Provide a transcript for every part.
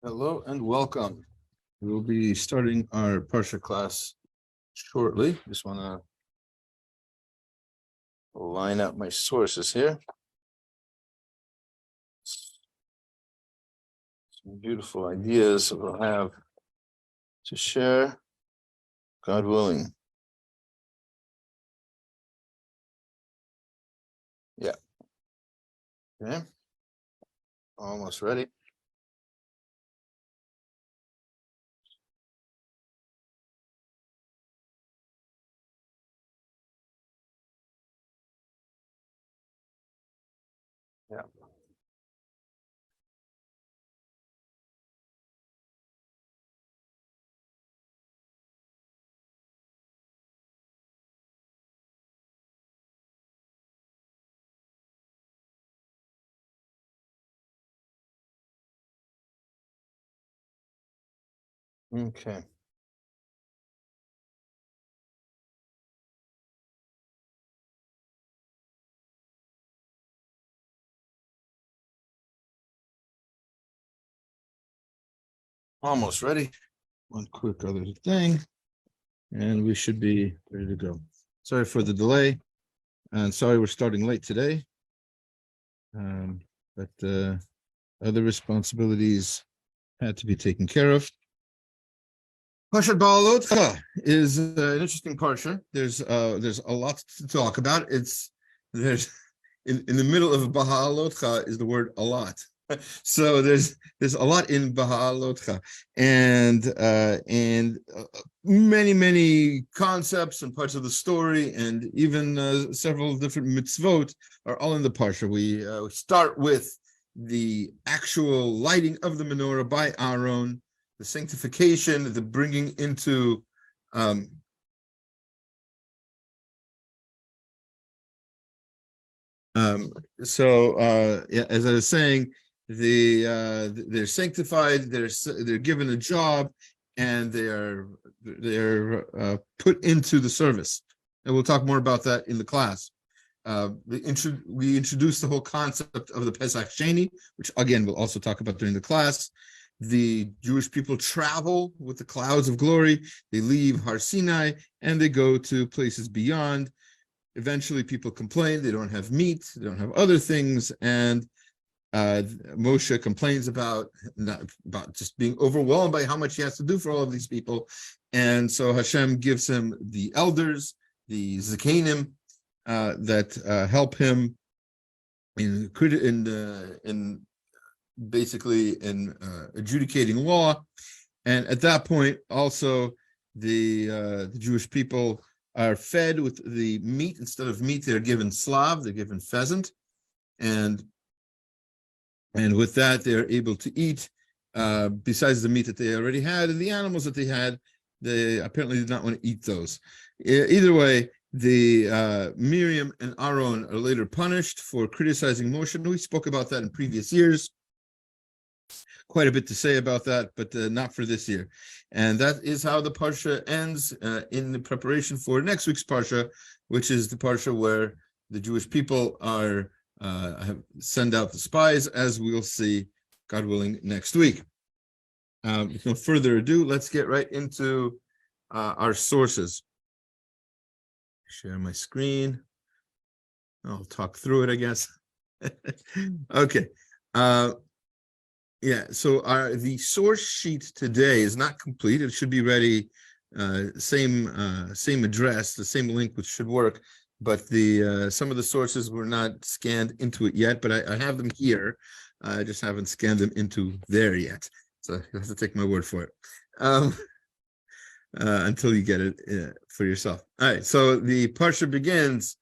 Hello and welcome. We will be starting our parsha class shortly. Just want to line up my sources here. Some beautiful ideas that we'll have to share, God willing. Yeah. Okay. Almost ready. Yeah. Okay. Almost ready. One quick other thing, and we should be ready to go. Sorry for the delay, and sorry we're starting late today. But other responsibilities had to be taken care of. Parshat Beha'alot'cha is an interesting parsha. There's a lot to talk about. There's in the middle of Beha'alot'cha is the word a lot. So there's a lot in Beha'alot'cha, and many concepts and parts of the story, and even several different mitzvot are all in the parsha. We start with the actual lighting of the menora by Aaron, the sanctification, the bringing into as I was saying, they're sanctified, they're given a job, and they're put into the service. And we'll talk more about that in the class. We introduced the whole concept of the Pesach sheini, which again we'll also talk about during the class. The Jewish people travel with the clouds of glory. They leave Har Sinai and they go to places beyond. Eventually, people complain they don't have meat, they don't have other things, and Moshe complains about just being overwhelmed by how much he has to do for all of these people. And so H-Shem gives him the elders, the Zakanim, that help him in adjudicating law. And at that point, also the Jewish people are fed with the meat. Instead of meat, they're given slav, they're given pheasant, and with that they're able to eat. Besides the meat that they already had and the animals that they had, they apparently did not want to eat those. Either way, the Miriam and Aaron are later punished for criticizing Moshe, and we spoke about that in previous years. Quite a bit to say about that, but not for this year. And that is how the parsha ends in the preparation for next week's parsha, which is the parsha where the Jewish people send out the spies, as we'll see, God willing, next week. With no further ado, let's get right into our sources. Share my screen. I'll talk through it, I guess. Okay. So the source sheet today is not complete. It should be ready. Same address, the same link, which should work. But some of the sources were not scanned into it yet. But I have them here. I just haven't scanned them into there yet. So you have to take my word for it until you get it for yourself. All right. So the parsha begins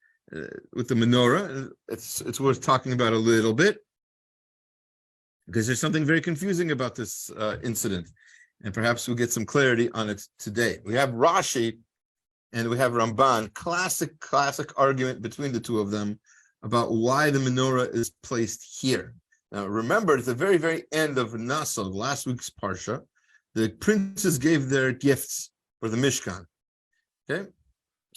with the menora. It's worth talking about a little bit, because there's something very confusing about this incident, and perhaps we'll get some clarity on it today. We have Rashi and we have Ramban, classic argument between the two of them about why the menorah is placed here. Now, remember, at the very, very end of Nassau, last week's parsha, the princes gave their gifts for the Mishkan. Okay,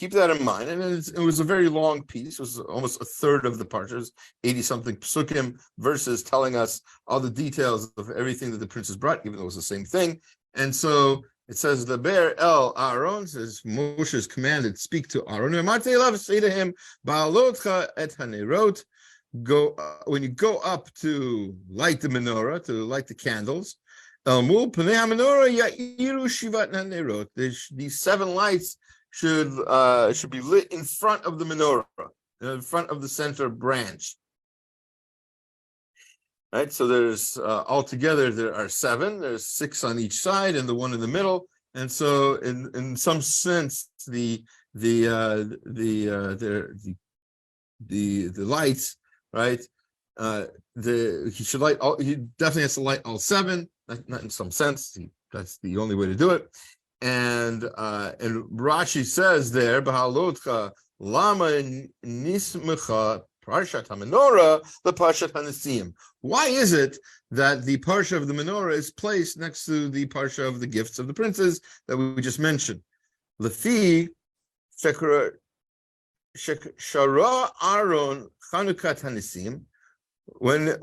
keep that in mind. And it was a very long piece. It was almost a third of the parshas, 80-something psukim, verses telling us all the details of everything that the princes brought, even though it was the same thing. And so it says, the Be'er El Aaron, says Moshe is commanded, speak to Aaron. Say to him, Beha'alot'cha et hanerot, go when you go up to light the menorah, to light the candles. These 7 lights should be lit in front of the menorah, in front of the center branch. Right, so there's altogether there are 7. There's 6 on each side and the one in the middle. And so, in some sense, the lights, right? He should light all. He definitely has to light all 7. Not in some sense. That's the only way to do it. And Rashi says there, Beha'alot'cha lama nismecha parshat menora the parshat hanesim. Why is it that the parsha of the menorah is placed next to the parsha of the gifts of the princes that we just mentioned? Lefi shara Aaron chanukat hanesim. When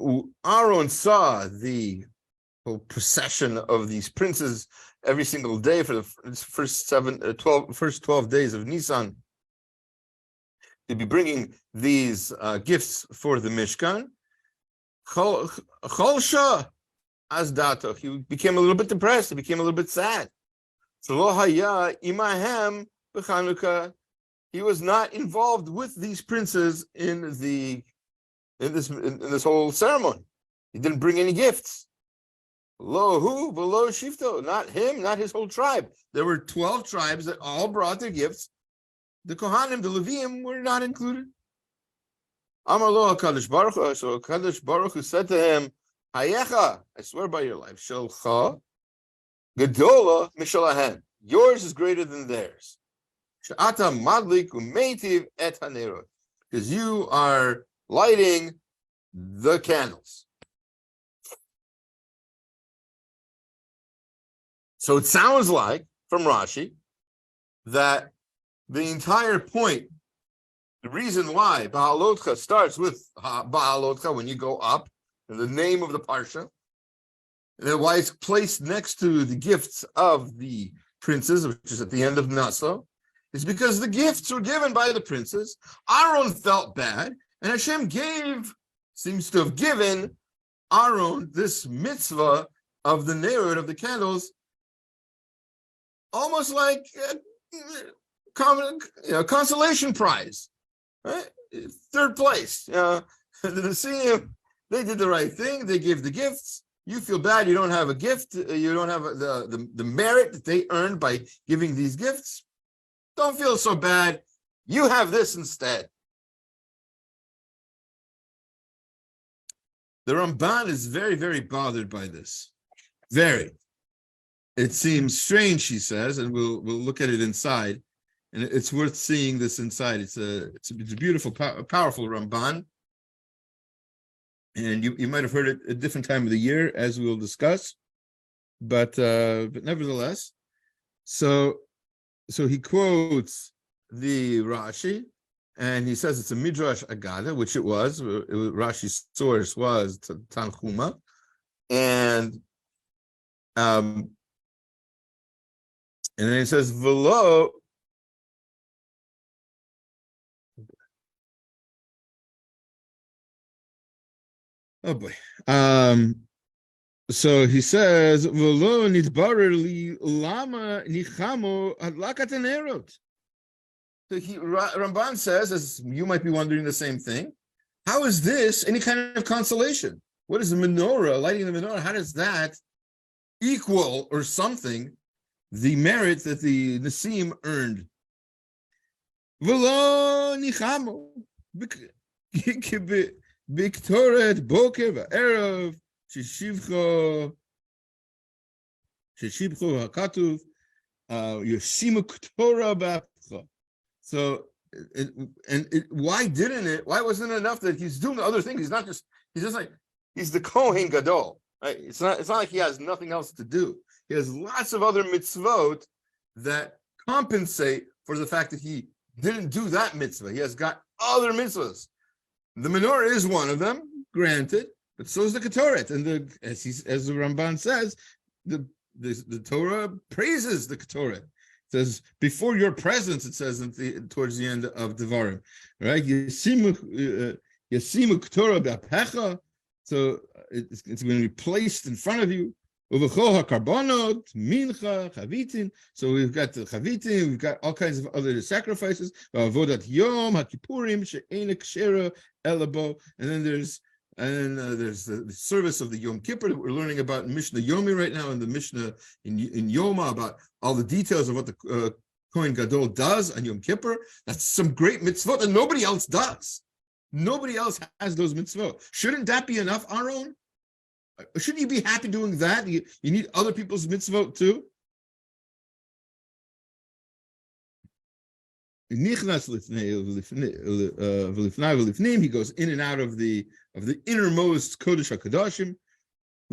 Aaron saw the whole procession of these princes every single day for the first 12 days of Nisan, to be bringing these gifts for the Mishkan, Cholsha Azdato, he became a little bit depressed, he became a little bit sad. Imahem b'Chanukah, he was not involved with these princes in this whole ceremony. He didn't bring any gifts. Lo hu v'lo shifto, not him, not his whole tribe. There were 12 tribes that all brought their gifts. The Kohanim, the Leviim, were not included. Amar lo HaKadosh Baruch Hu, so HaKadosh Baruch Hu said to him, Hayecha, I swear by your life, Shelcha, Gedola Mishalahen, yours is greater than theirs. She'ata madlik u'meitiv et hanerot, because you are lighting the candles. So it sounds like, from Rashi, that the entire point, the reason why Beha'alot'cha starts with Beha'alot'cha when you go up, in the name of the parsha, and then why it's placed next to the gifts of the princes, which is at the end of Naso, is because the gifts were given by the princes. Aaron felt bad, and H-Shem seems to have given Aaron this mitzvah of the nerod of the candles, almost like consolation prize, right? 3rd place. The Leviim, they did the right thing. They gave the gifts. You feel bad. You don't have a gift. You don't have the merit that they earned by giving these gifts. Don't feel so bad. You have this instead. The Ramban is very, very bothered by this. Very. It seems strange, he says, and we'll look at it inside. And it's worth seeing this inside. It's a beautiful, powerful Ramban. And you might have heard it at a different time of the year, as we'll discuss. But nevertheless, so he quotes the Rashi, and he says it's a Midrash Agada, which it was. Rashi's source was Tanchuma. And then he says, Velo. Oh boy. So he says, Velo nitbarer li lama nichamo adlakat hanerot. So Ramban says, as you might be wondering the same thing, how is this any kind of consolation? What is the menorah, lighting the menorah? How does that equal or something the merit that the Nesim earned? V'lo nichamo b'ktoret boker v'erev sheshivcho hakatuv yoshimu k'tora b'apcha. So, why wasn't it enough that he's doing the other thing? He's the Kohen Gadol, right? It's not like he has nothing else to do. He has lots of other mitzvot that compensate for the fact that he didn't do that mitzvah. He has got other mitzvahs. The menorah is one of them, granted, but so is the Ketoret. And as the Ramban says, the Torah praises the Ketoret. It says, before your presence, it says towards the end of Devarim, right? Yasimu Ketorah b'apecha. So it's going to be placed in front of you. Uvechol hakarbonot, mincha, chavitin. So we've got the chavitin, we've got all kinds of other sacrifices. Avodat yom, hakipurim, she'ena kshera, elabo. And then there's the service of the Yom Kippur that we're learning about in Mishnah Yomi right now, and the Mishnah in Yoma about all the details of what the Kohen Gadol does on Yom Kippur. That's some great mitzvot that nobody else does. Nobody else has those mitzvot. Shouldn't that be enough, Aaron? Shouldn't you be happy doing that? You need other people's mitzvot too? He goes in and out of the innermost Kodesh HaKadoshim,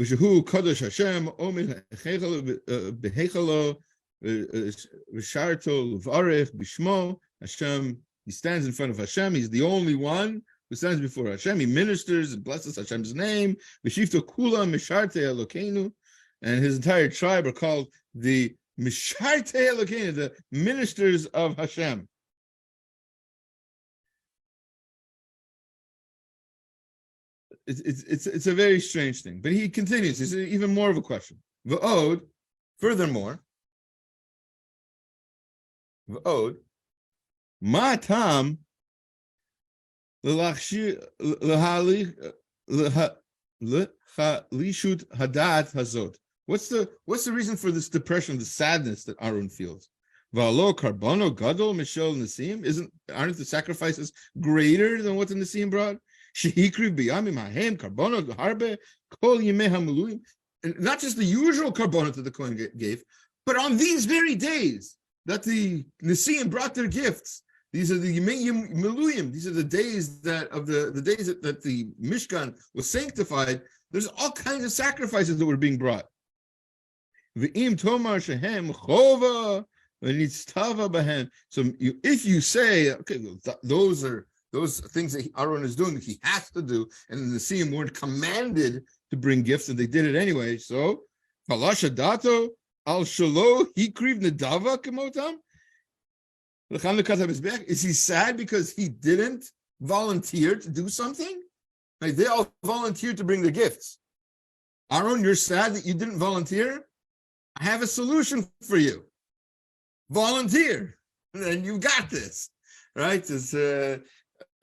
V'shehu Kodesh Hashem, Omer Beha'alot'cha V'sharto L'varech B'shmo. Hashem, he stands in front of Hashem. He's the only one who stands before Hashem. He ministers and blesses Hashem's name. V'shifto Kula Misharte Elokeinu, and his entire tribe are called the Misharte Elokeinu, the ministers of Hashem. It's a very strange thing, but he continues. It's even more of a question. V'od, furthermore, v'od, ma tam l'chalishut hadat hazot. What's the reason for this depression, the sadness that Aaron feels? V'alo karbono gadol mishel nesim. Aren't the sacrifices greater than what the nesim brought? And not just the usual carbonot that the Kohen gave, but on these very days that the Nesiim brought their gifts. These are the Leviim. These are the days that the Mishkan was sanctified. There's all kinds of sacrifices that were being brought. So if you say, okay, those things that Aaron is doing that he has to do, and the Nesiim weren't commanded to bring gifts, and they did it anyway. So, Falashadato al Shalo Hikriv Nedava Kemotam. Is he sad because he didn't volunteer to do something? Like they all volunteered to bring the gifts. Aaron, you're sad that you didn't volunteer? I have a solution for you. Volunteer, and you got this, right? It's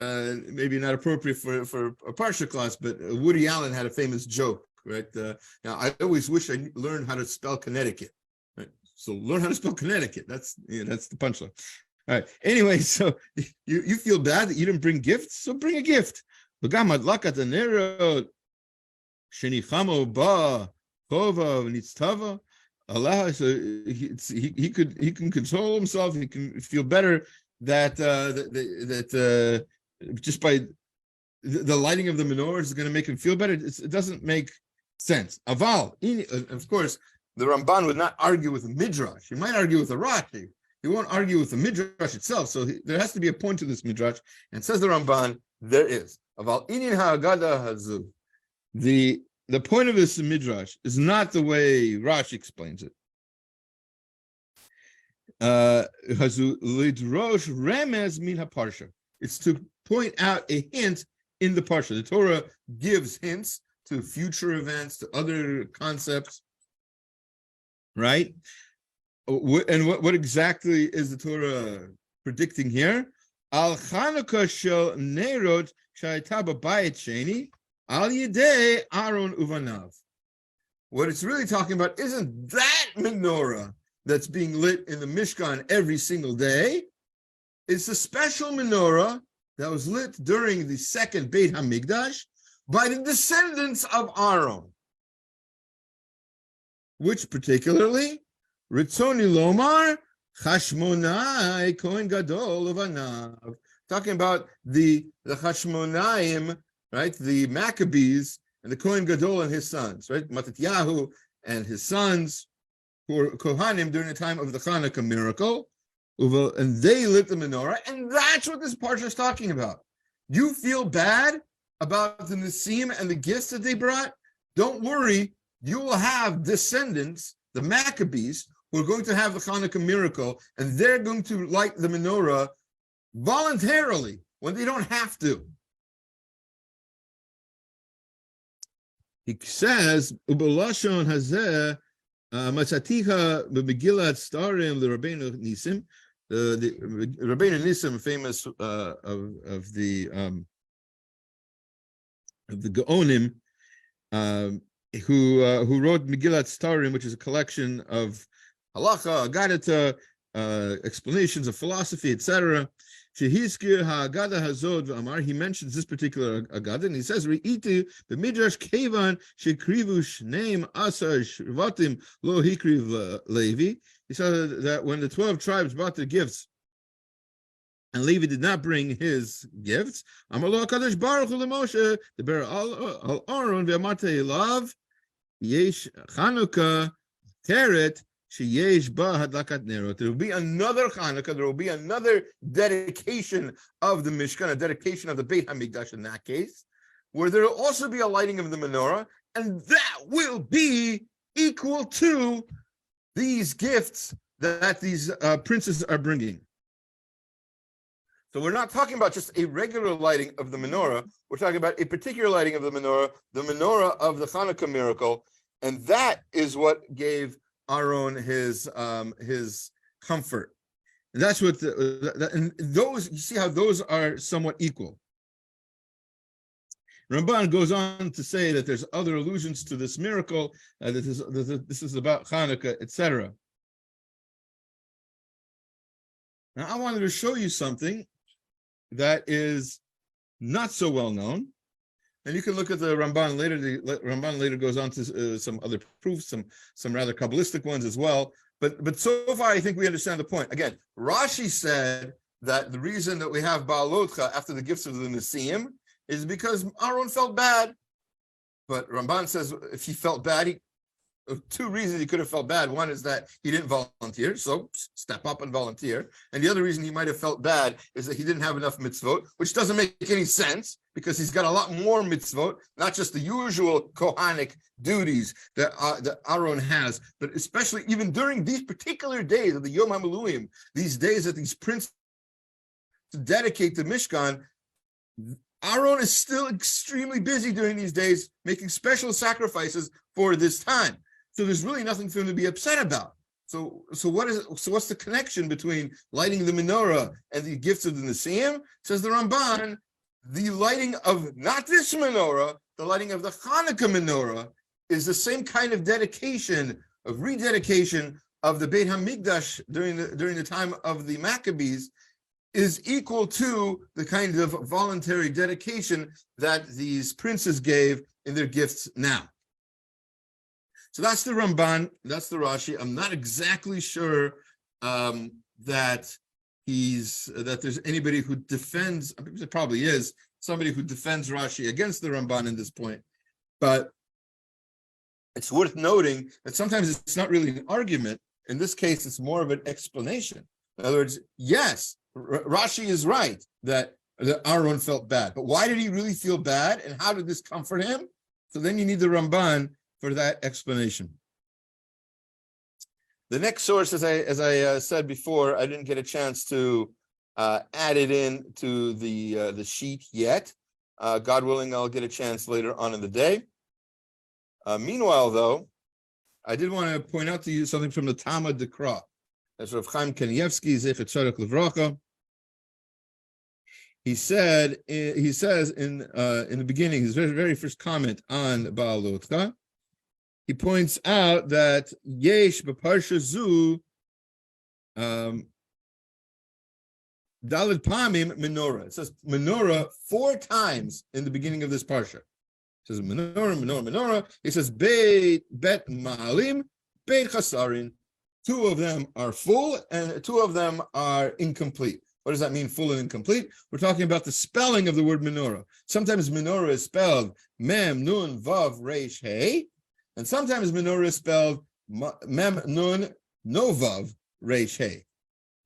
maybe not appropriate for a parsha class, but Woody Allen had a famous joke, right? Now, I always wish I learned how to spell Connecticut, right? So learn how to spell Connecticut. That's the punchline. All right. Anyway, so you feel bad that you didn't bring gifts, so bring a gift. Allah, so he can console himself. He can feel better that just by the lighting of the menorah is going to make him feel better. It doesn't make sense. Aval, of course, the Ramban would not argue with the Midrash. He might argue with the Rashi. He won't argue with the Midrash itself. So there has to be a point to this Midrash. And says the Ramban, there is. Aval inin ha'agada hazu. The point of this Midrash is not the way Rashi explains it. Hazu lidrosh remez min haparsha. It's to point out a hint in the parsha. The Torah gives hints to future events, to other concepts, right? And what exactly is the Torah predicting here? Al Chanukah shel Nerot shayta b'bayit sheini al yedei Aaron uvanav. What it's really talking about isn't that menorah that's being lit in the Mishkan every single day. It's a special menorah that was lit during the second Beit HaMikdash by the descendants of Aaron, which particularly Ritzoni Lomar Chashmonai Kohen Gadol Levanav, talking about the Chashmonaim, right? The Maccabees and the Kohen Gadol and his sons, right? Matityahu and his sons, who were Kohanim during the time of the Hanukkah miracle. and they lit the menorah, and that's what this parsha is talking about. You feel bad about the Nisim and the gifts that they brought? Don't worry, you will have descendants, the Maccabees, who are going to have the Hanukkah miracle, and they're going to light the menorah voluntarily when they don't have to. He says, "Ubelashon hazeh matzatiha b'megillat starim l'Rabbeinu Nisim." The Rabbeinu Nisim, famous of the Gaonim, who wrote Megillat Starim, which is a collection of halacha, agadata, explanations of philosophy, etc. Shehizkir ha'agada hazod v'amar. He mentions this particular agada, and he says, "Reitu b'midrash kevan shekrivu shneim asar shvatim lo hikriv Levi." He said that when the 12 tribes brought their gifts, and Levi did not bring his gifts, Amar Kadosh Baruch Hu Moshe, the Beha'alot'cha Aaron ve'amartei elav yesh Chanukah teret sheyesh ba hadlakat nerot. There will be another Chanukah. There will be another dedication of the Mishkan, a dedication of the Beit HaMikdash in that case, where there will also be a lighting of the menorah, and that will be equal to these gifts that these princes are bringing. So we're not talking about just a regular lighting of the menorah. We're talking about a particular lighting of the menorah of the Hanukkah miracle, and that is what gave Aaron his comfort. And that's what and those, you see how those are somewhat equal. Ramban goes on to say that there's other allusions to this miracle, that this is about Hanukkah, etc. Now, I wanted to show you something that is not so well known, and you can look at the Ramban later. The Ramban later goes on to some other proofs, some rather Kabbalistic ones as well. But so far, I think we understand the point. Again, Rashi said that the reason that we have Beha'alot'cha after the gifts of the Nisim is because Aaron felt bad. But Ramban says if he felt bad, two reasons he could have felt bad. One is that he didn't volunteer, so step up and volunteer. And the other reason he might have felt bad is that he didn't have enough mitzvot, which doesn't make any sense because he's got a lot more mitzvot, not just the usual Kohanic duties that Aaron has, but especially even during these particular days of the Yom HaMiluim, these days that these princes dedicate the Mishkan, Aaron is still extremely busy during these days, making special sacrifices for this time. So there's really nothing for him to be upset about. So what's the connection between lighting the menorah and the gifts of the Nisim? Says the Ramban, the lighting of not this menorah, the lighting of the Hanukkah menorah is the same kind of dedication, of rededication of the Beit HaMikdash during the time of the Maccabees, is equal to the kind of voluntary dedication that these princes gave in their gifts now. So that's the Ramban, that's the Rashi. I'm not exactly sure that there's anybody who defends, there probably is somebody who defends Rashi against the Ramban in this point, but it's worth noting that sometimes it's not really an argument. In this case, it's more of an explanation. In other words, yes, Rashi is right that Aaron felt bad, but why did he really feel bad, and how did this comfort him? So then you need the Ramban for that explanation. The next source, as I said before, I didn't get a chance to add it in to the sheet yet. God willing, I'll get a chance later on in the day. Meanwhile, though, I did want to point out to you something from the Talmud Dekra. That's Rav Chaim Kanievsky, Zecher Tzedek Livracha. He says in the beginning, his very first comment on Beha'alot'cha, he points out that Yesh b'parsha zu Daled Pamim menora. It says menora 4 times in the beginning of this parsha. It says menora. It says bet ma'alim, bet chasarin. 2 of them are full and 2 of them are incomplete. What does that mean, full and incomplete? We're talking about the spelling of the word menorah. Sometimes menorah is spelled mem, nun, vav, resh, hey. And sometimes menorah is spelled mem, nun, no, vav, resh, hey.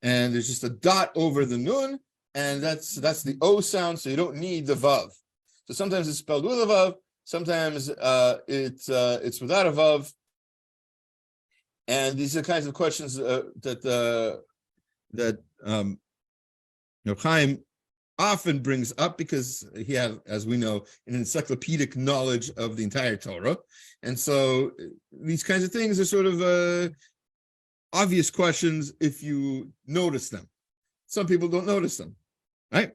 and there's just a dot over the nun, and that's the O sound, so you don't need the vav. So sometimes it's spelled with a vav, sometimes it's without a vav. And these are kinds of questions that Reb Chaim often brings up, because he had, as we know, an encyclopedic knowledge of the entire Torah. And so these kinds of things are sort of obvious questions if you notice them. Some people don't notice them, right?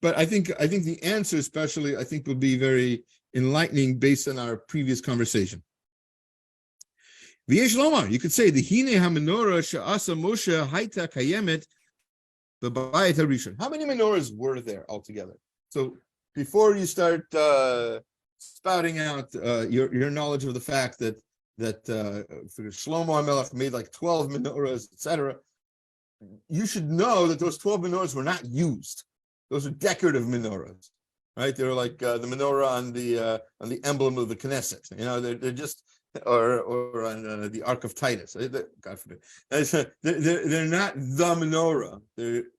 But I think the answer, especially, I think will be very enlightening based on our previous conversation. V'yesh lomar, you could say the hine ha-menora she'asa Moshe hayta kayemet b'bayit harishon. How many menorahs were there altogether? So before you start spouting out your knowledge of the fact that Shlomo HaMelech made like 12 menorahs, etc., you should know that those 12 menorahs were not used. Those are decorative menorahs, right? They're like the menorah on the emblem of the Knesset. You know, they're just or on the Ark of Titus. God forbid. They're not the menorah.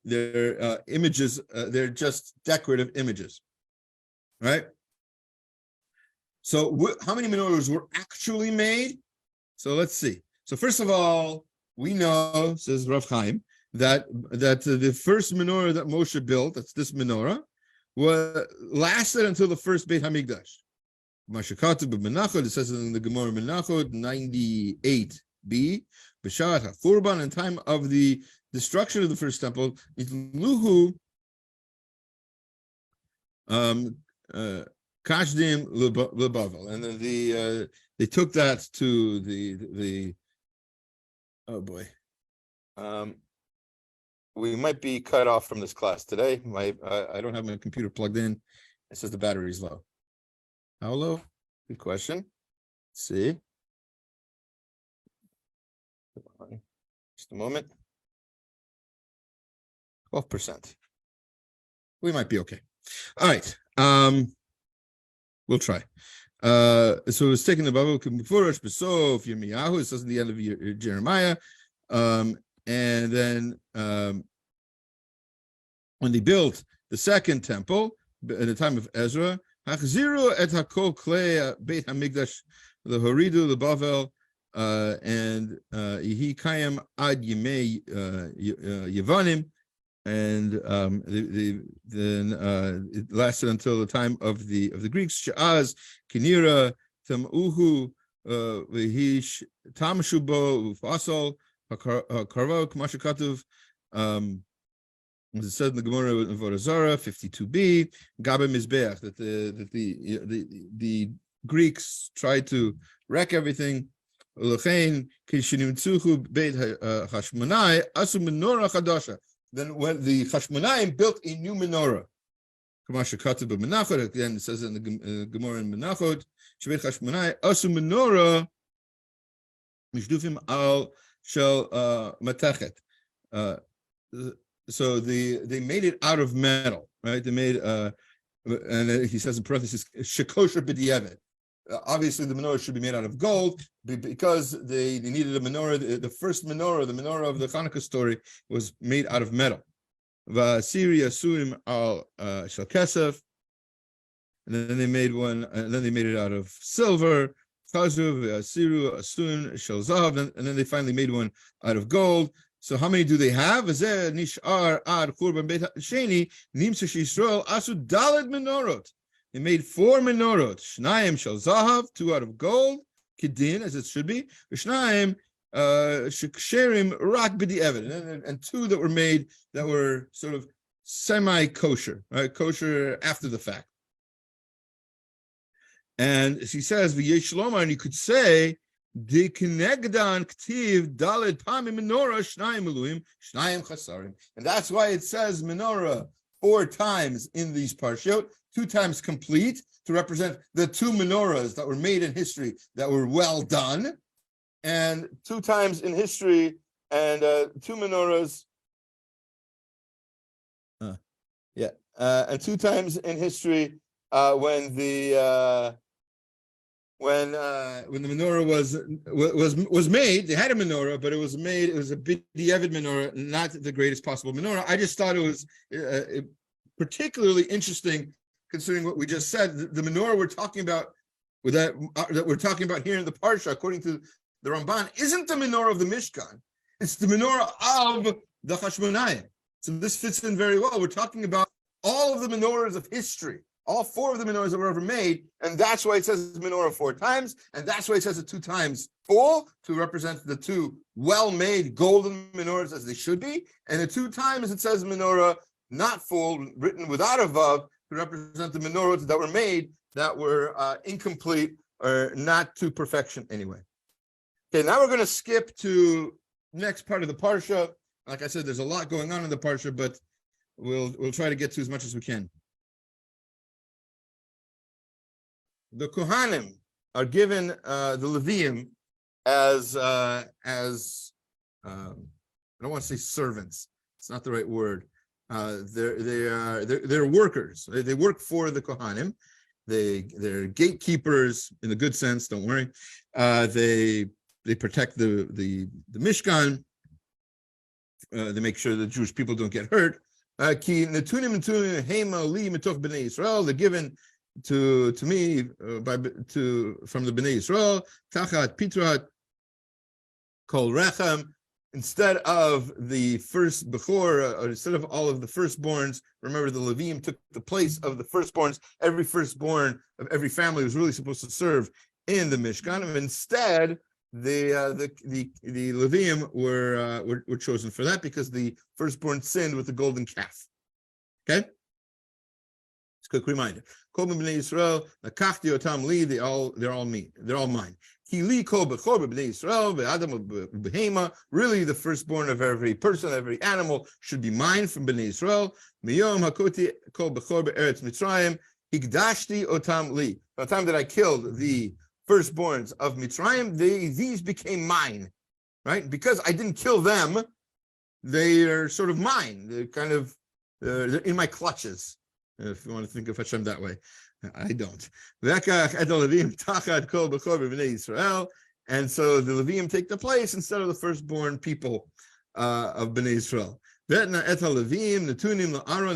They're images. They're just decorative images, right? So how many menorahs were actually made? So let's see. So first of all, we know, says Rav Chaim, that the first menorah that Moshe built, that's this menorah, lasted until the first Beit HaMikdash. Mashakatu b'Menachot, it says in the Gemara Menachot 98b, B'shat HaChurban, in time of the destruction of the first temple, Luhu Kashdim Lebavel, and then they took that to the oh boy, we might be cut off from this class today. I don't have my computer plugged in. It says the battery is low. How low? Good question. Let's see. Just a moment. 12%. We might be okay. All right. We'll try. So it's taken the Bible before Besof Yirmiyahu. It says in the end of Jeremiah. And then when they built the second temple at the time of Ezra, Hachziru et hakol klei Beit Hamikdash lehoridu leBavel and Yehi Kayim ad Yemei Yevanim, and then it lasted until the time of the Greeks. She'az Kinira Tamuhu V'hish Tamshubo Ufasol Karvok Mashakatuv. As it said in the Gemara in Vodazara 52b, Gabe Mizbeach, that the Greeks tried to wreck everything. Then when the Hashmonaim built a new menorah, again it says in the Gemara in Menachot, Shebet Hashmonai asu menora mishdufim al shel matachet. So they made it out of metal, right? They made and he says in parentheses shekosher b'diavad. Obviously, the menorah should be made out of gold because they needed a menorah. The first menorah, the menorah of the Hanukkah story, was made out of metal. V'asiri asuim al shel kesef, and then they made one, and then they made it out of silver. Chazuv v'asiru asuim shel zahav, and then they finally made one out of gold. So how many do they have? Nishar ad churban beit sheini nimsa sheYisrael asu daled menorot. They made 4 menorot. Shnayim shel zahav, 2 out of gold, kedin as it should be. Shnayim sheksherim rak b'di'evet, and 2 that were made that were sort of semi-kosher, right? Kosher after the fact. And she says v'yesh lomar, and you could say the Kenegdan Ktiv Dalet Pamim Menora Shnayim Eluim Shnayim Chasarim, and that's why it says menorah 4 times in these parshot, 2 times complete to represent the 2 menorahs that were made in history that were well done, and 2 times in history and 2 menorahs. And 2 times in history when the when the menorah was made, they had a menorah, but it was a b'diavad menorah, not the greatest possible menorah. I just thought it was particularly interesting, considering what we just said. The menorah we're talking about, that we're talking about here in the parsha, according to the Ramban, isn't the menorah of the Mishkan. It's the menorah of the Hashmonayim. So this fits in very well. We're talking about all of the menorahs of history. All four of the menorahs that were ever made, and that's why it says menorah 4 times, and that's why it says it 2 times full to represent the 2 well-made golden menorahs as they should be, and the 2 times it says menorah not full, written without a vav, to represent the menorahs that were made that were incomplete or not to perfection anyway. Okay, now we're going to skip to next part of the parsha. Like I said, there's a lot going on in the parsha, but we'll try to get to as much as we can. The Kohanim are given the Leviim as I don't want to say servants. It's not the right word. They're workers. They work for the Kohanim. They're gatekeepers in the good sense. Don't worry. They protect the Mishkan. They make sure the Jewish people don't get hurt. Ki netunim hema li mitoch b'nei Yisrael. They're given to me from the Bnei Yisrael, tachat pitrat kol rechem, instead of the first bechor, or instead of all of the firstborns. Remember, the Leviim took the place of the firstborns. Every firstborn of every family was really supposed to serve in the Mishkan, and instead the Leviim were chosen for that because the firstborn sinned with the golden calf. Okay, it's a quick reminder. Kol b'nei Yisrael, lakachti otam li, they're all me, they're all mine. Ki li kol b'chor b'nei Yisrael, be'adam b'behema, really the firstborn of every person, every animal should be mine from b'nei Yisrael. Miyom hakoti kol b'chor be'eretz Mitzrayim, hikdashti otam li. By the time that I killed the firstborns of Mitzrayim, these became mine, right? Because I didn't kill them, they are sort of mine. They're kind of, they're in my clutches. If you want to think of H-Shem that way, I don't. And so the Leviim take the place instead of the firstborn people of Bnei Yisrael. They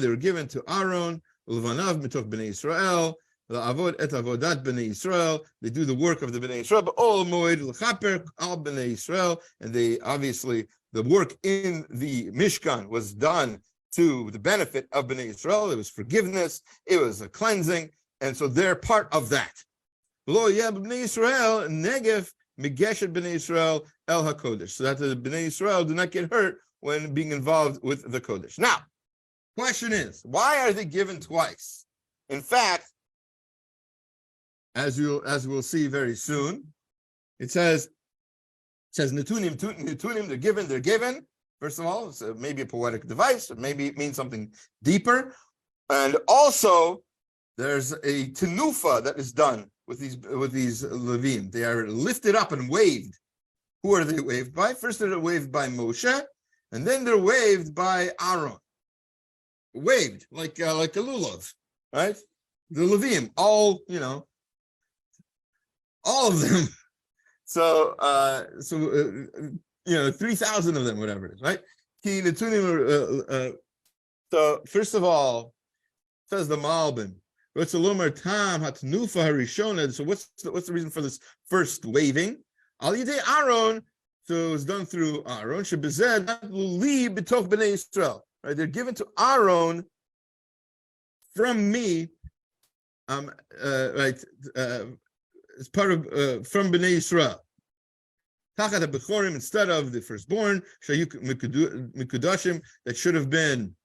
were given to Aaron, they do the work of the Bnei Yisrael, and they obviously, the work in the Mishkan was done to the benefit of Bnei Yisrael. It was forgiveness, it was a cleansing, and so they're part of that. Lo yeh b'nei Yisrael negev migeshet b'nei Yisrael el hakodesh, so that the Bnei Yisrael do not get hurt when being involved with the Kodesh. Now, question is, why are they given twice? In fact, as we'll see very soon, it says netunim, they're given. First of all, it's maybe a poetic device, or maybe it means something deeper. And also, there's a tenufa that is done with these Leviim. They are lifted up and waved. Who are they waved by? First, they're waved by Moshe, and then they're waved by Aaron. Waved like a lulav, right? The Leviim, all of them. So 3,000 of them, whatever it is, right? So first of all, says the Malbim, so what's the reason for this first waving? Al Yidei Aaron, so it was done through Aaron. Right? They're given to Aaron from me, right? As part of from Bnei Yisrael. Tachat HaBechorim, instead of the firstborn, Mikudashim, that should have been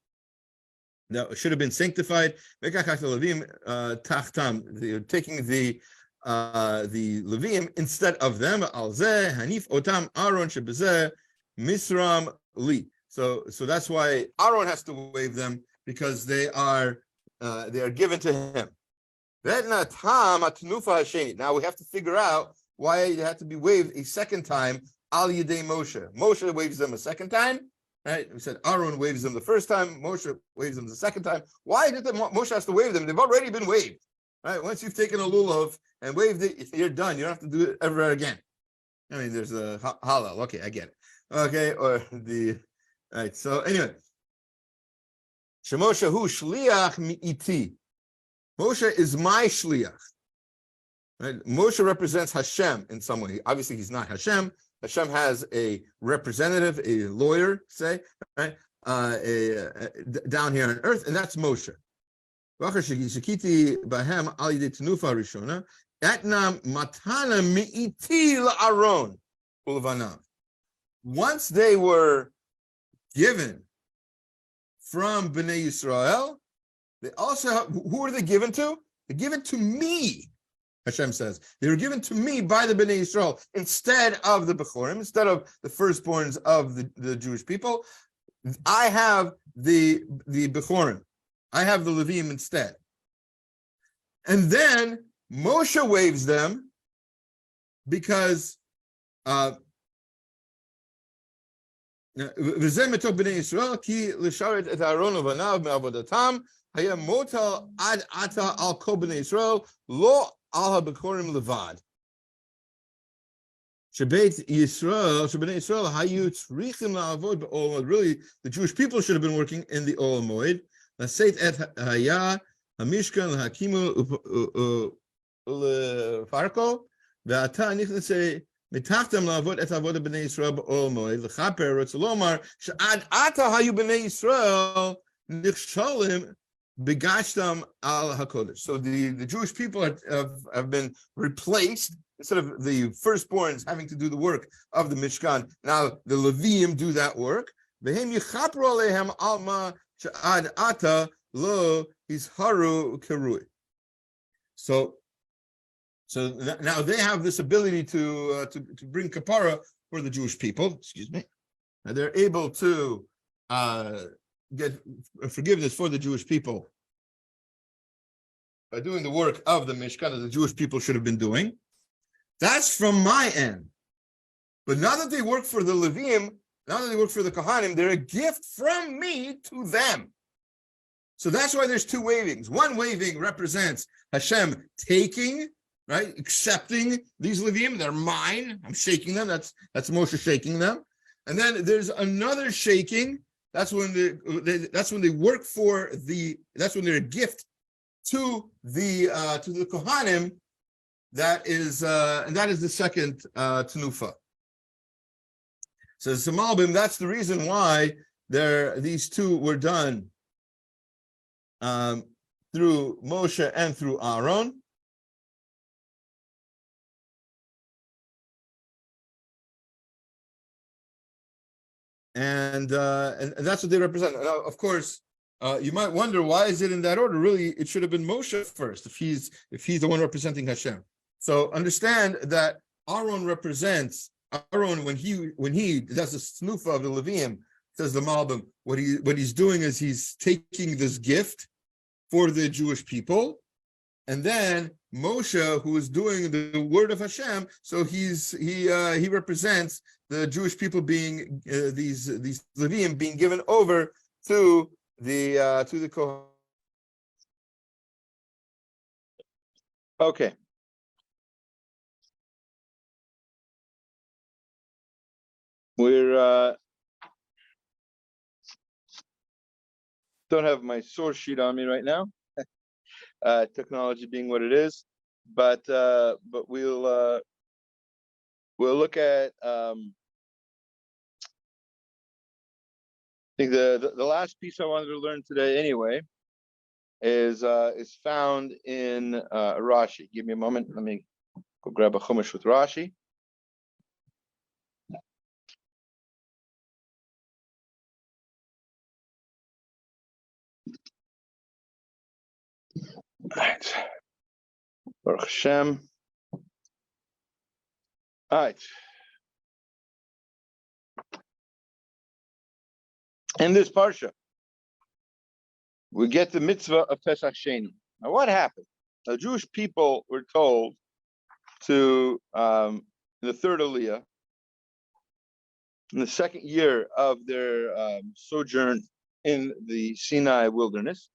sanctified. They're taking the Leviim instead of them. Alzeh Hanif Otam Aaron Shebezeh Misram Li. So that's why Aaron has to wave them, because they are given to him. Now we have to figure out why it had to be waved a second time. Al Yidei Moshe. Moshe waves them a second time, right? We said Aaron waves them the first time. Moshe waves them the second time. Why did Moshe has to wave them? They've already been waved. right? Once you've taken a lulav and waved it, you're done. You don't have to do it ever again. I mean, there's a halal. Okay, I get it. Okay, or the right. So anyway, Shemosha hu shliach mi'iti. Moshe is my shliach. Right? Moshe represents H-Shem in some way. Obviously, he's not H-Shem. H-Shem has a representative, a lawyer, say, right, down here on earth, and that's Moshe. Once they were given from Bnei Yisrael, they also have, who are they given to? They're given to me. Hashem says they were given to me by the Bnei Yisrael instead of the Bechorim, instead of the firstborns of the Jewish people. I have the Bechorim. I have the Leviim instead. And then Moshe waves them because וזה מתוך בני ישראל כי לשרת את אהרון ובניו מעבודתם היה מוטל עד עתה על כל בני ישראל לא על הבכורים לבד. שבני ישראל היו צריכים לעבוד באוהל מועד. Really, the Jewish people should have been working in the אוהל מועד. לשאת את היה המשכן להקימו ולפרקו, ועתה נכנסה מתחתם לעבוד את עבודת בני ישראל באוהל מועד, לכפר רוצה לומר שעד עתה היו בני ישראל נכשלים בגשתם על הקודש. So the Jewish people have been replaced. Instead of the firstborns having to do the work of the Mishkan, now the Leviim do that work. והם יחפרו עליהם על מה שעד עתה לא הזהרו כראוי. So now they have this ability to bring kapara for the Jewish people. Excuse me. And they're able to get forgiveness for the Jewish people by doing the work of the Mishkan that the Jewish people should have been doing. That's from my end. But now that they work for the Leviim, now that they work for the Kohanim, they're a gift from me to them. So that's why there's two wavings. One waving represents Hashem taking, right, accepting these Leviim. They're mine. I'm shaking them. That's Moshe shaking them. And then there's another shaking. That's when they work for that's when they're a gift to the Kohanim. That is the second tenufa. So Malbim, that's the reason why these two were done through Moshe and through Aaron. And that's what they represent. Now, of course, you might wonder, why is it in that order? Really, it should have been Moshe first, if he's the one representing Hashem. So understand that Aaron represents when he does the snufa of the Leviim, says the Malbim, what he's doing is he's taking this gift for the Jewish people, and then Moshe, who is doing the word of Hashem, so he represents the Jewish people being these Leviim being given over to the Kohen. Okay. We're don't have my source sheet on me right now, technology being what it is, but we'll look at I think the last piece I wanted to learn today anyway is found in Rashi. Give me a moment. Let me go grab a chumash with Rashi. All right. Baruch Hashem. All right. In this parsha, we get the mitzvah of Pesach sheini. Now, what happened? The Jewish people were told to the third aliyah, in the second year of their sojourn in the Sinai wilderness,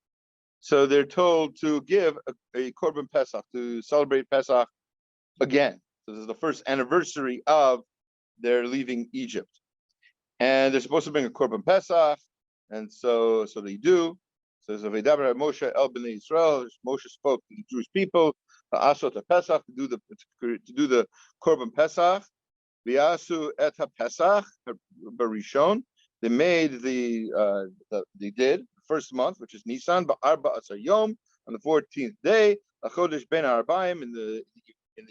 So they're told to give a korban Pesach, to celebrate Pesach again. So this is the first anniversary of their leaving Egypt. And they're supposed to bring a korban Pesach, and so they do. So Vaydaber Moshe el bnei Yisrael. Moshe spoke to the Jewish people, Asot Pesach, to do the korban Pesach. V'yasu et Pesach barishon. They made they did the first month, which is Nisan, ba'arba asar yom, on the 14th day, achodesh ben arbaim, in the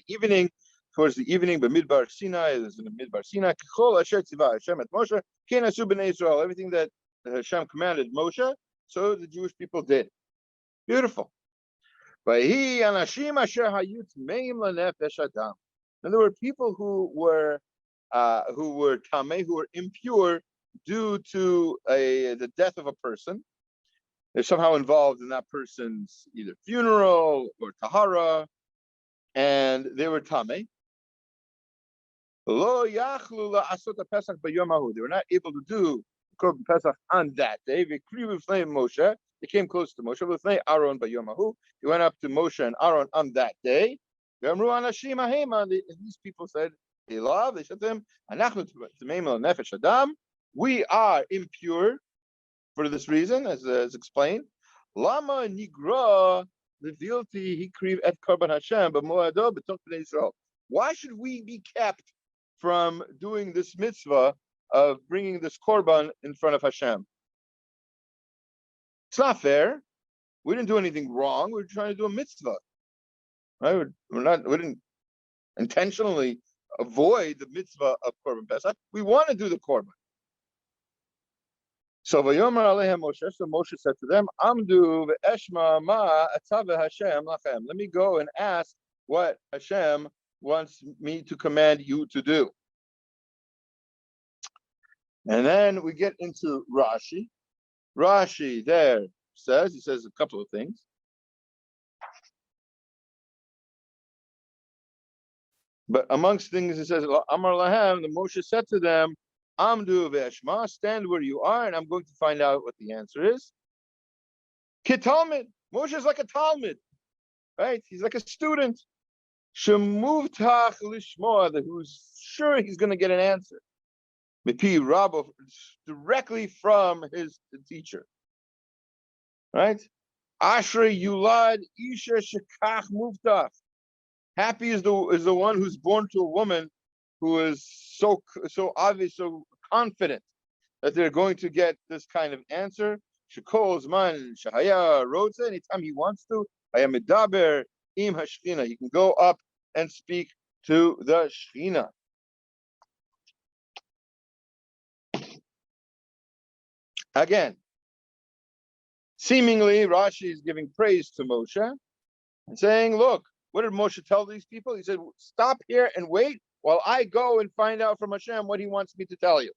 evening, towards the evening, b'midbar Sinai, it was in the midbar Sinai, k'chol asher tzivah Hashem et Moshe, ken asu b'nei Yisrael, everything that Hashem commanded Moshe, so the Jewish people did. Beautiful. Vayhi anashim asher hayu tmeim lanefesh adam. And there were people who were tamei, who were impure due to the death of a person. They're somehow involved in that person's either funeral or tahara, and they were tamei. Lo yachlu la'asot Pesach b'yom hahu. They were not able to do korban Pesach on that day. V'krivu b'fnei Moshe. They came close to Moshe. B'fnei Aaron b'yom hahu. They went up to Moshe and Aaron on that day. V'amru anashim ha'hema. These people said, they said to him, "Anachnu tmeim nefesh adam." We are impure for this reason, as explained. Lama nigra levilti hikriv et korban Hashem b'moado b'tok b'nei Yisrael. Why should we be kept from doing this mitzvah of bringing this korban in front of Hashem? It's not fair. We didn't do anything wrong. We're trying to do a mitzvah, right? We didn't intentionally avoid the mitzvah of korban Pesach. We want to do the korban. So Vayomer Alehem Moshe. So Moshe said to them, "Amdu ve'eshma ma atzaveh Hashem lachem." Let me go and ask what Hashem wants me to command you to do. And then we get into Rashi. Rashi there he says a couple of things. But amongst things, it says, Amar Lahem, the Moshe said to them, Amdu ve'eshma, stand where you are, and I'm going to find out what the answer is. Kitalmid. Moshe is like a Talmud, right? He's like a student. Shemuvtach lishmoa, who's sure he's going to get an answer. Mipi Rabba, directly from his teacher. Right? Ashrei Yulad Isha Shekach Muftach. Happy is the one who's born to a woman who is so obvious, so confident that they're going to get this kind of answer. Shekol Zman Shahaya Rodze, anytime he wants to. Hayamidaber Im Hashchina. He can go up and speak to the Shechina. Again, seemingly Rashi is giving praise to Moshe and saying, look, what did Moshe tell these people? He said, stop here and wait while I go and find out from Hashem what he wants me to tell you.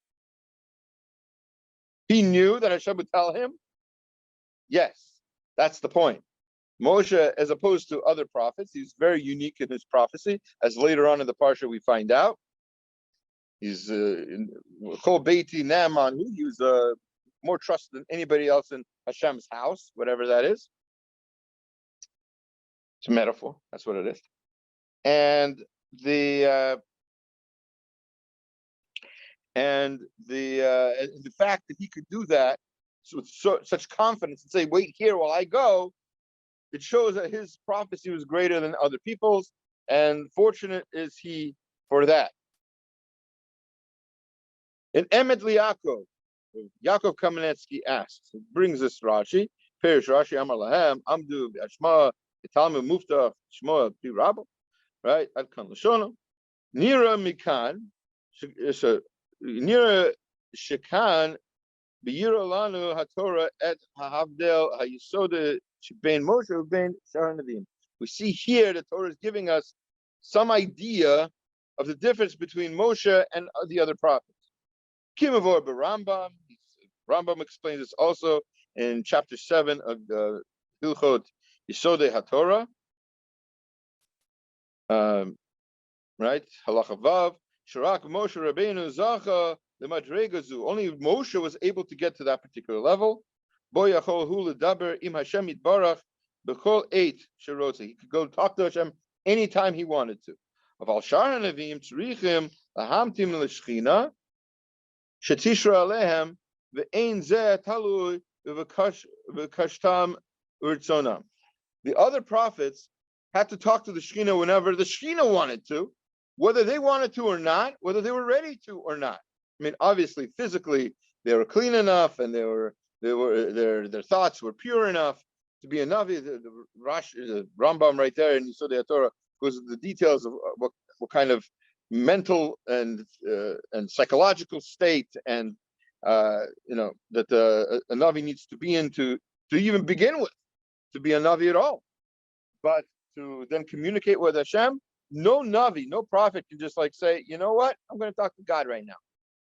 He knew that Hashem would tell him. Yes, that's the point. Moshe, as opposed to other prophets, he's very unique in his prophecy, as later on in the parsha we find out. He's in Chol Beiti Naaman, he was more trusted than anybody else in Hashem's house, whatever that is. It's a metaphor. That's what it is. And the fact that he could do that with such confidence and say, "Wait here while I go," it shows that his prophecy was greater than other people's, and fortunate is he for that. In Emet Liakov, Yaakov Kamenetsky asks, it brings us Rashi, Perish Rashi Amar Lahem, Amdu Ashma, Talmud Muftach, Shmoa Pi Rabba, right? Adkan Lashono. Nira Mikan, Nira Shekan, B'yira Lanu HaTorah et HaHavdel HaYisoda Ben Moshe Ben Shar Neviim. We see here the Torah is giving us some idea of the difference between Moshe and the other prophets. Kimavor Rambam. Rambam explains this also in chapter 7 of the Hilchot Yisodei HaTorah. Right? Halacha Vav. Sharak Moshe Rabbeinu Zacha the Madregazu. Only Moshe was able to get to that particular level. Bo yachol hu ledaber im Hashem yitbarach b'chol eit sherotze. He could go talk to Hashem anytime he wanted to. Aval shar hanavim tzrichim lahamtim l'shchina shetishra alehem ve'ein zeh talui v'kashtam urtzonam. The other prophets had to talk to the Shekhinah whenever the Shekhinah wanted to, whether they wanted to or not, whether they were ready to or not. I mean, obviously, physically, they were clean enough, and their thoughts were pure enough to be a Navi. The Rambam right there in Yesodei HaTorah goes into the details of what kind of mental and psychological state and that a Navi needs to be in to even begin with, to be a Navi at all. But to then communicate with Hashem, no Navi, no prophet can just like say, you know what, I'm going to talk to God right now.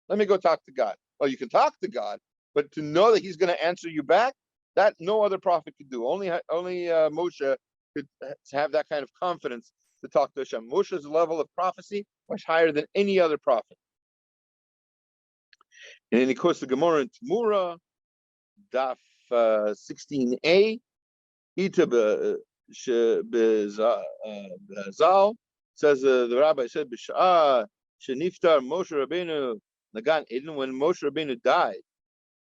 Let me go talk to God. Well, you can talk to God, but to know that he's going to answer you back, that no other prophet could do. Only Moshe could have that kind of confidence to talk to Hashem. Moshe's level of prophecy was higher than any other prophet. And then he quotes the Gemara in Tamura, Daf 16a, Ita Bezal, says the rabbi said, B'sha'ah sheniftar Moshe Rabbeinu Nagan Eden, when Moshe Rabbeinu died,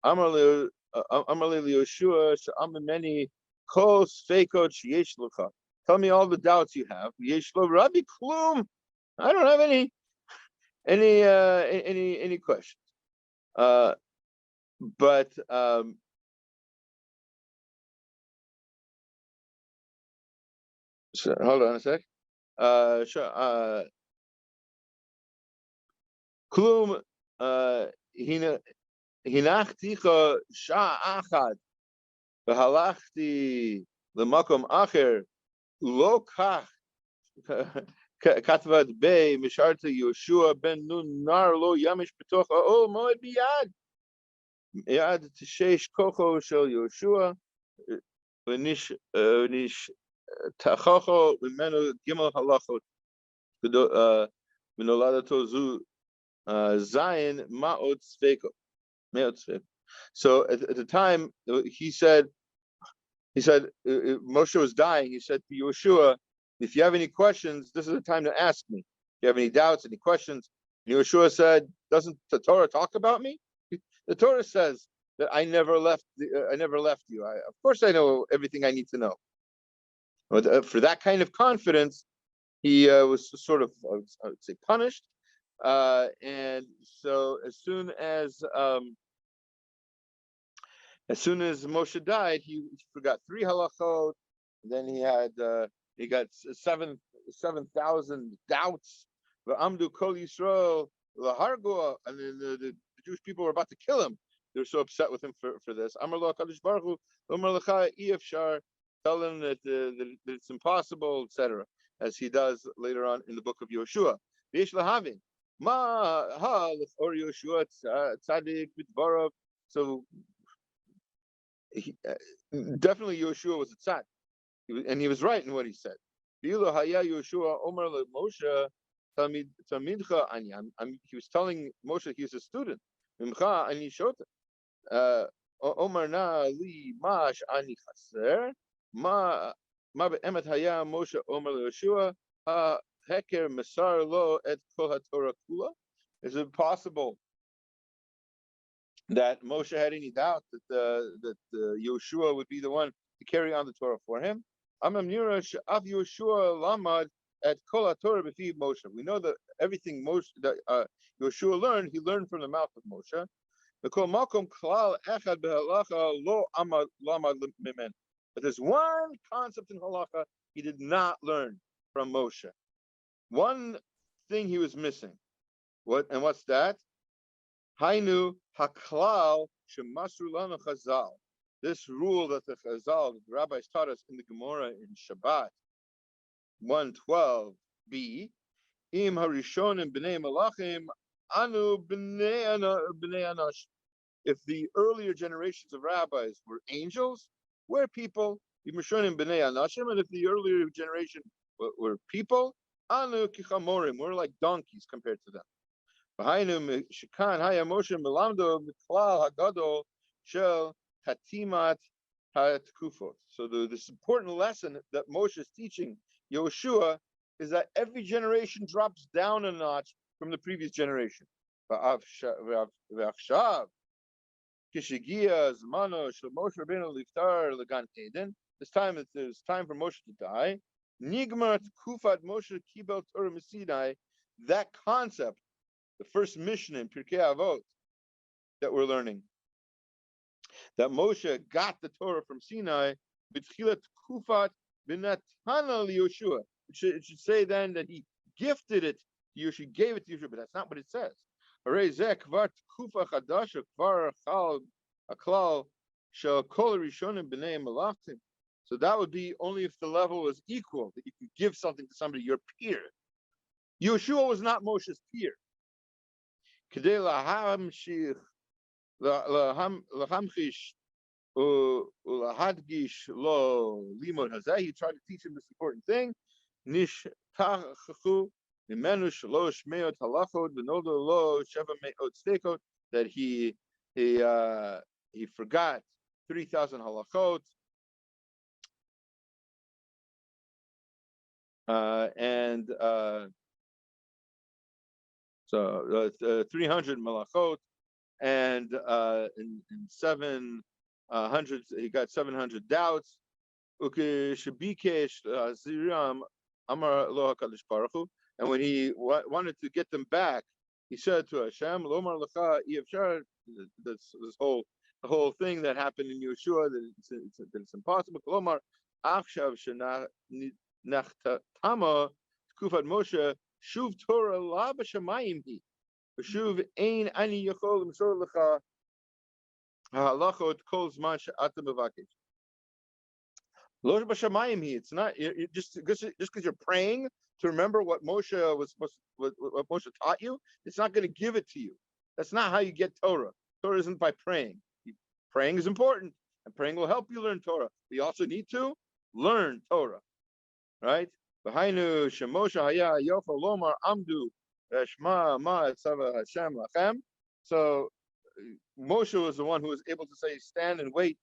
Amar le Yoshua she'amimeni kol sfeikot sheyesh lecha. Tell me all the doubts you have. Yesh lo Rabbi klum. I don't have any questions. But so, hold on a sec. Klum hinachticha sha'a achad v'halachti l'makom acher lo kach katvad bei misharta Yoshua ben Nun nar lo yamish b'toch ha'ol moed biyad yad t'sheish kocho shel Yoshua v'nish tachocho v'menu gimel halachot v'noladato zu zayin ma'ot tzveiko. So at the time he said Moshe was dying. He said to Yoshua, if you have any questions, this is the time to ask me. If you have any doubts, any questions. And Yoshua said, doesn't the Torah talk about me? The Torah says that I never left you. Of course I know everything I need to know. But for that kind of confidence, he was sort of, I would say, punished. And so as soon as Moshe died, he forgot 3 halachot. Then he got 7,000 doubts. V'amdu kol Yisrael lahargo, and then the Jewish people were about to kill him. They were so upset with him for this. Amar lo HaKadosh Baruch Hu, Omar lecha i'efshar, tell them that it's impossible, etc., as he does later on in the book of Yoshua. V'yesh lahavin ma ha or Yoshua tzadik b'dvarav. So definitely Yoshua was a tzad, and he was right in what he said. He was telling Moshe he was a student. Omar na li mash ani chaser ma be'emet haya Moshe Omar Yoshua ha heker mesar lo et kol haTorah kula. Is it possible that Moshe had any doubt that Yoshua would be the one to carry on the Torah for him? Amam nira she'av Yoshua lamad at kol haTorah b'fi Moshe. We know that everything that Yoshua learned, he learned from the mouth of Moshe. But there's one concept in halacha he did not learn from Moshe. One thing he was missing. What's that? Hainu haklal shemasru lanu chazal. This rule that the Chazal, the rabbis taught us in the Gemara in Shabbat 112b, im harishonim b'nei malachim anu b'nei anash. If the earlier generations of rabbis were angels, we're people. Im harishonim b'nei anashim, and if the earlier generation were people, anu kichamorim, we're like donkeys compared to them. V'hainu shekan haya Moshe melamdo miklal hagadol shel Chatimat HaTkufot. So this important lesson that Moshe is teaching Yoshua is that every generation drops down a notch from the previous generation. V'achshav, kishigia zmano shel Moshe Rabbeinu liftar legan Eden. This time it's time for Moshe to die. Nigmar Kufat Moshe Kibel Torah Sinai. That concept, the first mission in Pirkei Avot that we're learning, that Moshe got the Torah from Sinai, B'tchilat Kufat B'natana LiYoshua. It should say then that he gifted it to Yoshua, gave it to Yoshua, but that's not what it says. Harei zeh kvar tkufa chadasha kvar chal aklal shel kol rishonim b'nei malachim. So that would be only if the level was equal, that you could give something to somebody, your peer. Yoshua was not Moshe's peer. Kedei lahamshich lahamchish ulahadgish lo limod hazeh. He tried to teach him this important thing. Nish tachachu imenu shalosh meot halachot v'nodo lo sheva meot stekot. That he forgot 3,000 halachot. So 300 malachot, and in 700 he got 700 doubts. And when he wanted to get them back, he said to H-Shem, this whole thing that happened in Yeshua, that it's impossible. Nachtama Kufat Moshe Shuv Torah La B'Shamayim Hi Shuv Ein Ani Yachol M'Sor Lecha Halachot Kol Zman She'ata Mevakesh. Lo B'Shamayim Hi. It's not just because you're praying to remember what Moshe what Moshe taught you. It's not going to give it to you. That's not how you get Torah. Torah isn't by praying. Praying is important, and praying will help you learn Torah. But you also need to learn Torah. Right? V'hainu shemoshe haya yochel lomar amdu shma ma etzava Hashem lachem. So Moshe was the one who was able to say, stand and wait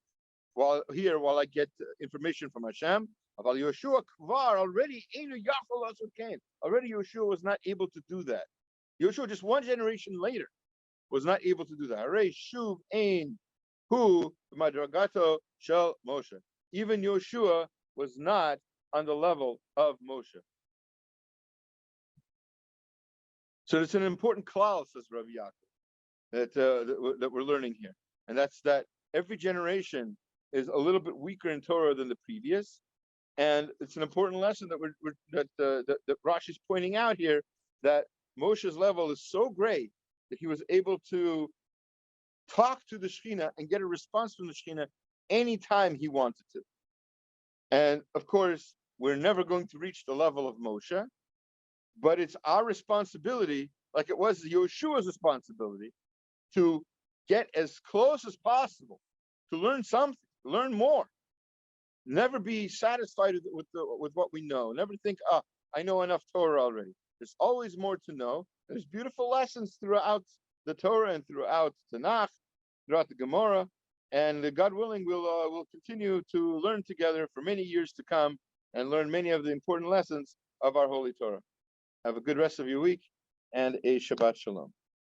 while I get information from Hashem. Aval Yoshua kvar already einu yachol asur kain. Already Yoshua was not able to do that. Yoshua, just one generation later, was not able to do that. Harei shuv ein hu b'madragato shel Moshe. Even Yoshua was not on the level of Moshe. So it's an important klal, says Rabbi Yaakov, that we're learning here, and that's that every generation is a little bit weaker in Torah than the previous, and it's an important lesson that Rashi is pointing out here, that Moshe's level is so great that he was able to talk to the Shekhinah and get a response from the Shekhinah anytime he wanted to. And of course, we're never going to reach the level of Moshe, but it's our responsibility, like it was Yeshua's responsibility, to get as close as possible, to learn something, to learn more. Never be satisfied with what we know. Never think, I know enough Torah already. There's always more to know. There's beautiful lessons throughout the Torah and throughout Tanakh, throughout the Gemara. And God willing, we'll continue to learn together for many years to come and learn many of the important lessons of our Holy Torah. Have a good rest of your week and a Shabbat Shalom.